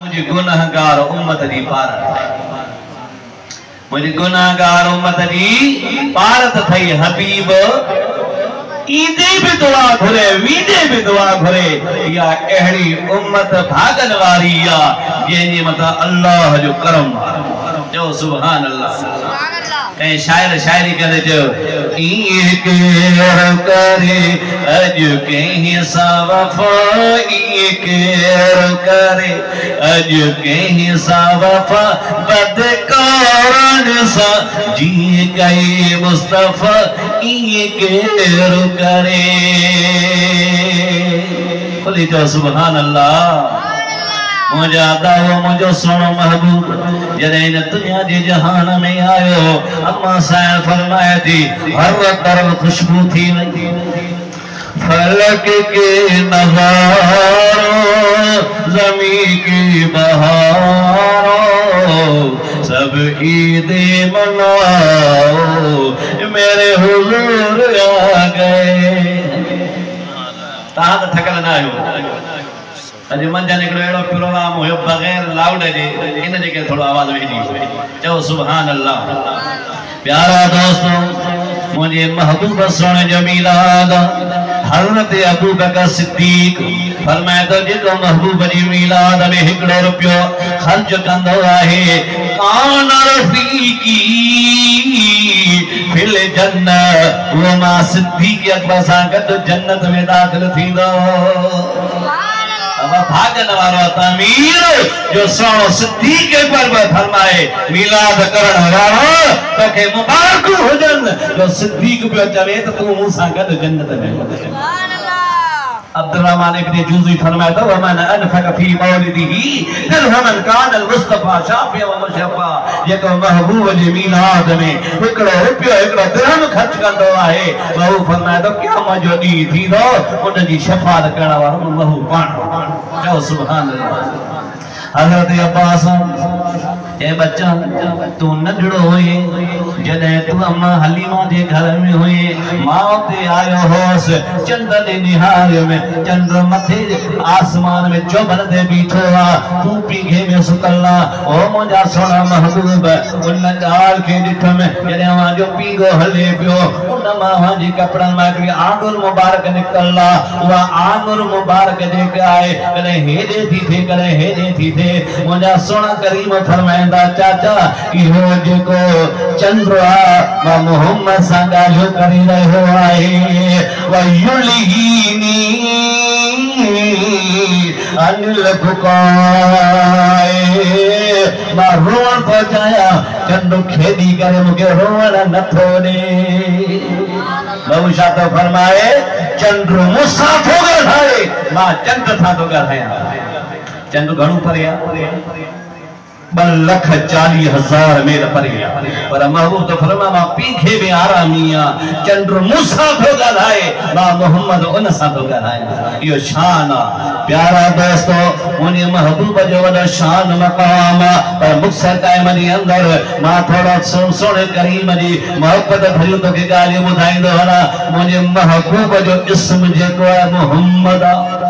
मुझे गुनाहगार उम्मत दी पारत मुझे गुनाहगार उम्मत दी पारत थई हबीब ईदे भी दुआ घुरे वीदे भी दुआ घुरे या एहड़ी उम्मत भागन वारी या जेनी मता अल्लाह जो करम जो सुभान अल्लाह कहीं शायर शायरी करे जो एक करे अज कहीं सवफा एक करे अज कहीं सवफा बदकारन सा जी गए मुस्तफा एक करे बोली जो सुभान अल्लाह मुझा दाओ मुझो सोनो महबूब जॾहिं इन दुनिया जे जहान में आयो अम्मा साईं फरमाए थी हर तरफ खुशबू थी वई फलक के नज़ारों ज़मीं की बहारों सब ईदे मनाओ मेरे हुजूर आ गए तहां त थकल न आहियो अॼु मंझंदि हिकिड़ो अहिड़ो प्रोग्राम हुयो बग़ैर लाउड जे इन जे करे थोरो आवाज़ वेठी चओ सुभान अल्लाह प्यारा दोस्तों मुझे महबूब सोने जो मीलाद हज़रत अबू बकर सिद्दीक फरमाए तो जेको महबूब जी मीलाद में 1 रुपयो खर्च कंदो आहे कान रफीकी फिल जन्नत वो मां सिद्दीक अकबर सां गॾु जन्नत में दाख़िल थींदो भागन वारो तमीर जो सोनो सिद्दीक अकबर फरमाए मीलाद करण वारो तोखे मुबारक हुजन जो सिद्दीक पियो चवे त तू मूंसां गॾु जन्नत में सुभान अल्लाह अब्दुर्रहमान इब्न जूज़ी फरमाए तो वमन अनफक फी मौलिदिही दिरहमन कान अल मुस्तफा शाफिया व मुशफा जेको महबूब जे मीलाद में 1 रुपयो 1 दिरहम खर्च कंदो आहे महबूब फरमाए तो क़यामत जो ॾींहुं थींदो उन जी शफ़ाअत करण वारो महबूब पाण चओ सुभान अल्लाह हज़रत अब्बास ए बच्चा तू नंढड़ो हुए जॾहिं तू अम्मा हलीमा जे घर में हुए मां ते आयो होस चंड जे निहार में चंड मथे आसमान में चोभर ते बीठो आ तू पीघे में सुतला ओ मुंहिंजा सोना महबूब उन ॻाल्हि खे ॾिठम जॾहिं मां जो पीघो हले पियो उन मां जी कपड़नि मां हिकिड़ी आंगुर मुबारक निकरला उहा आंगुर मुबारक जेका आहे कॾहिं हेॾे थी थिए कॾहिं हेॾे थी थिए मुंहिंजा सोना करीम फरमाईंदा चाचा इहो जेको चंद्र आहे मां मोहम्मद सां ॻाल्हियूं करे रहियो आहे वयुलहीनी अनिल बुकाए मां रोअण थो चाहियां चंड खेॾी करे मूंखे रोअण नथो ॾे बाबू छा थो फरमाए चंड मूंसां थो ॻाल्हाए मां चंड सां थो ॻाल्हायां चंड घणो परे आहे 2,40,000 मील परे पर महबूब तो फरमा मां पीखे में आरामी आ चंड मूंसां थो ॻाल्हाए मां मोहम्मद उन सां थो ॻाल्हायां इहो शान आ प्यारा दोस्तो मुंहिंजे महबूब जो वॾो शान मक़ाम पर मुक्सर टाइम जे अंदर मां थोरो सोने करीम जी मोहब्बत भरियूं तोखे ॻाल्हियूं ॿुधाईंदो हलां मुंहिंजे महबूब जो इस्म जेको आहे मोहम्मद आहे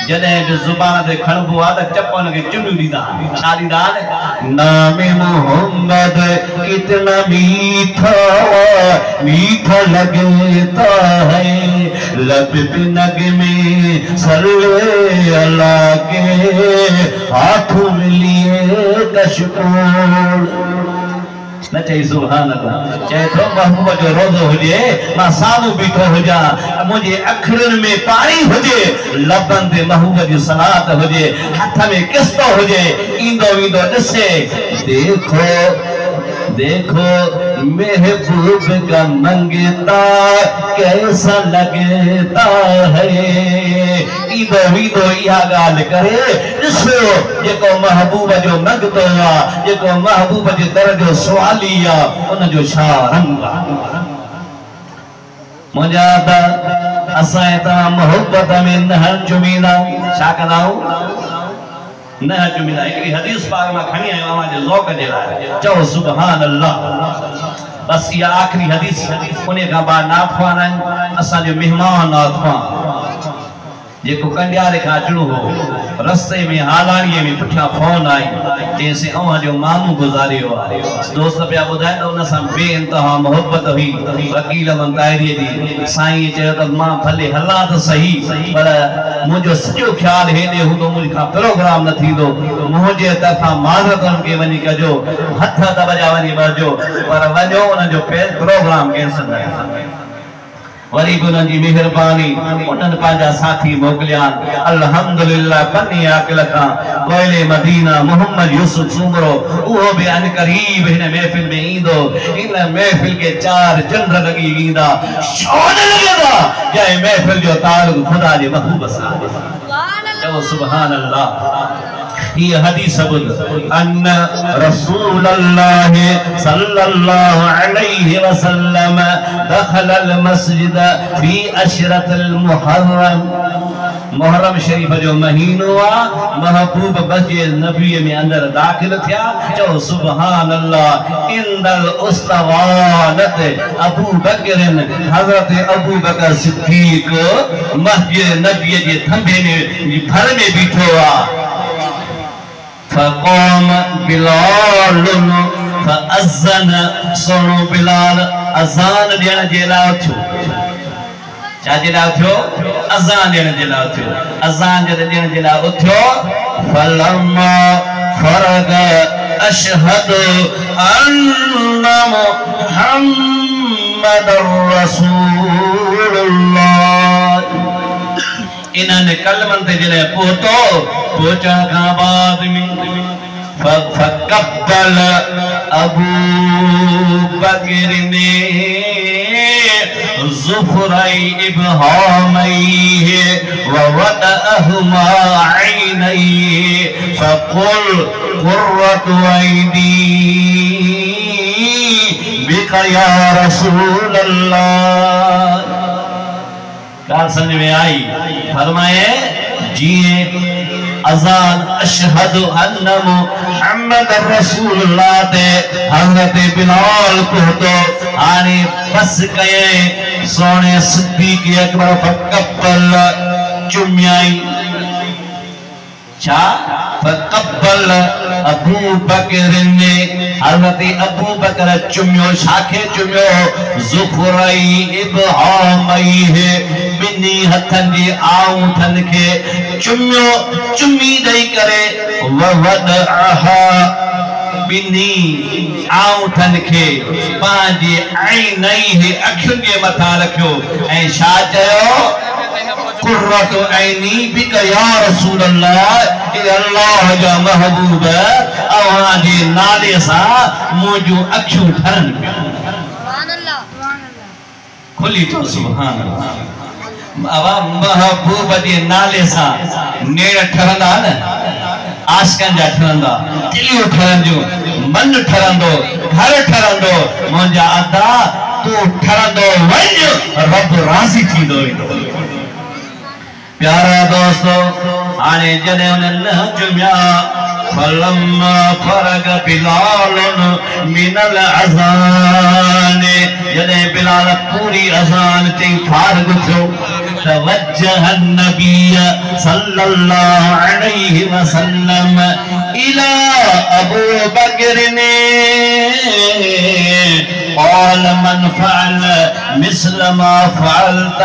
जॾहिं बि ज़ुबान ते खणबो आहे त चपन खे चुमियूं ॾींदा छा ॾींदा नामे मोहम्मद कितना मीठा मीठा लगता है लब पे नगमे सल्ले अल्लाह के हाथों में लिए कशकोल न चई सुभान अल्लाह चए तो महबूब जो रोज़ो हुजे मां साम्हूं बीठो हुजां मुंहिंजे अखियुनि में पाणी हुजे लबनि ते महबूब जी सलात हुजे हथ में किस्तो हुजे ईंदो वींदो ॾिसे देखो देखो महबूब का मंगता कैसा लगता है ईदो वीदो इहा ॻाल्हि करे ॾिसो जेको महबूब जो मंगतो आहे जेको महबूब जे दर जो सुवाली आहे उन जो छा रंग आहे मुंहिंजा त असां तव्हां मोहब्बत में नहर चुमींदा छा कंदा आहियूं नहर चुमींदा हिकिड़ी हदीस पाक मां खणी आयो आहियां जे ज़ौक़ जे लाइ चओ सुभान अल्लाह बस ये आखिरी हदीस उन्हें का बाद नाफवान है असा जो मेहमान नाफवान जेको कंडियारे खां अचणो हो रस्ते में हालाणीअ में पुठियां फोन आई चईंसि अव्हां जो मामू गुज़ारियो आहे दोस्त पिया ॿुधाइनि त उन सां बेइंतहा मोहबत हुई वकील मंताहिरीअ जी साईं चयो त मां भले हलां त सही पर मुंहिंजो सॼो ख़्यालु हेॾे हूंदो मुंहिंखां प्रोग्राम न थींदो मुंहिंजे तरफ़ां माज़रत उनखे वञी कजो हथ दॿजा वञी भरजो पर वञो उनजो प्रोग्राम कैंसिल न वरी भी उन्हनि जी मेहरबानी उन्हनि पंहिंजा साथी मोकिलिया अल्हम्दुलिल्लाह बनी आकिल खां कोयले मदीना मोहम्मद यूसुफ सुमरो उहो भी अन करीब हिन महफिल में ईंदो इन महफिल के 4 चंड लगी वींदा शोन लगदा जंहिं महफिल जो ताल्लुक खुदा जे महबूब सां सुभान अल्लाह ये हदीस अन्न रसूलुल्लाह सल्लल्लाहु अलैहि वसल्लम दखल अल मस्जिद फी अशरतल मुहर्रम मुहर्रम शरीफ जो महीनो आ महबूब मस्जिद नबी में अंदर दाखिल थिया चो सुभान अल्लाह इंदल उस्तवानत अबू बकर हजरत अबू बकर सिद्दीक मस्जिद नबी जे थंबे में घर में बीठो आ फक़ाम बिलाल फअज़न सोनो बिलाल अज़ान ॾियण जे लाइ उथियो छा जे लाइ उथियो अज़ान ॾियण जे लाइ उथियो अज़ान ॾियण जे लाइ उथियो फलम्मा फरग अशहदु अन्न मुहम्मदुर रसूलुल्लाह इन्हनि कलमनि ते जॾहिं पहुचण खां बाद में फकब्बल अबू बकर ने ज़ुफ़रई इब्हामैहि व वदअहुमा ऐनैहि फक़ुल क़ुर्रतु ऐनी बिका या रसूल अल्लाह कार समझ में आई फरमाए जिए अज़ान अशहदु अन्न मुहम्मद रसूलुल्लाह ते हज़रत बिलाल को तो आने बस कये सोने सिद्दीक़ अकबर फकब्बल चुम्याई छा फकब्बल अबू बकर ने हज़रत अबू बकर चुम्यो शाखे चुम्यो ज़ुफ़रई इब्हामैहि बिनी हथन जी आऊठन के चुम्यो चुम्मी दई करे ववदअहा बिनी आऊठन के पांजे ऐनैहि अखियुनि जे मथां रखियो ऐं छा चयो कुर्रतु ऐनी बिका या रसूल अल्लाह ए अल्लाह जा महबूब अव्हां जे नाले सां मुंहिंजूं अखियूं ठरन पियूं सुभान अल्लाह खुली तो सुभान अल्लाह अवा महबूब जे नाले सां नेड़ ठरंदा न आशकन जा ठरंदा दिलियूं ठरंदियूं मन ठरंदो घर ठरंदो मुंहिंजा अदा तू ठरंदो वञ रब राज़ी थींदो प्यारा दोस्तों आने जने उन्हें जुम्या फलम्मा फरग बिलाल मिनल अज़ान जने बिलाल पूरी अज़ान ते फारग थियो तवज्जह नबी सल्लल्लाहु अलैहि वसल्लम इला अबू बकर ने क़ाल मन फ़अल मिस्ल मा फ़अलत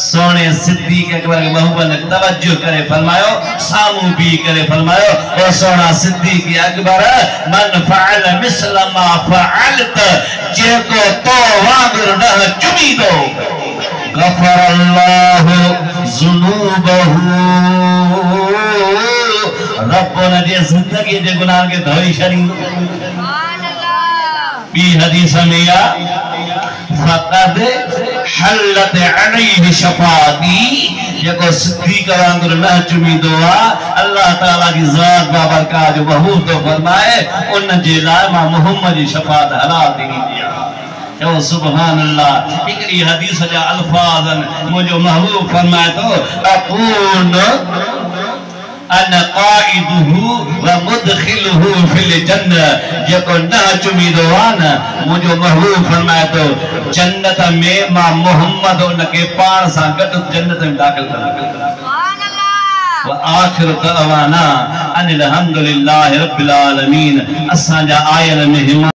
सोने सिद्दीक़ अकबर के महबूब ने तवज्जो करे फरमायो सामू भी करे फरमायो ओ सोना सिद्दीक़ अकबर मन फ़अल मिस्ल मा फ़अलत जेको तो वांगुर न चुमी दो गफर अल्लाह ज़ुनूबहु रब ने जे जिंदगी जे गुनाह के धोई छड़ींदो सुभान अल्लाह बी हदीस में या फक़द हल्लत अलैहि शफ़ाअती जेको सिद्दीक़ वांगुर न चुमीदो आ अल्लाह ताला की ज़ात बाबरकात जो महबूब तो फरमाए उन जे लाइ मां मोहम्मद जी शफ़ाअत हलाल थी चो सुभान अल्लाह हिकड़ी हदीस जा अल्फाज़न मुझो महबूब फरमाए तो अन क़ाइदुहु व मुदखिलुहु फिल जन्नह जेको न चुमीदो आ न मुंहिंजो महबूब फरमाए तो जन्नत में मां मोहम्मद उनके पाण सां गॾु जन्नत में दाख़िल कंदुमि। व आखिर दअवाना अनिल हम्दुलिल्लाहि रब्बिल आलमीन। असां जा आयल मेहमान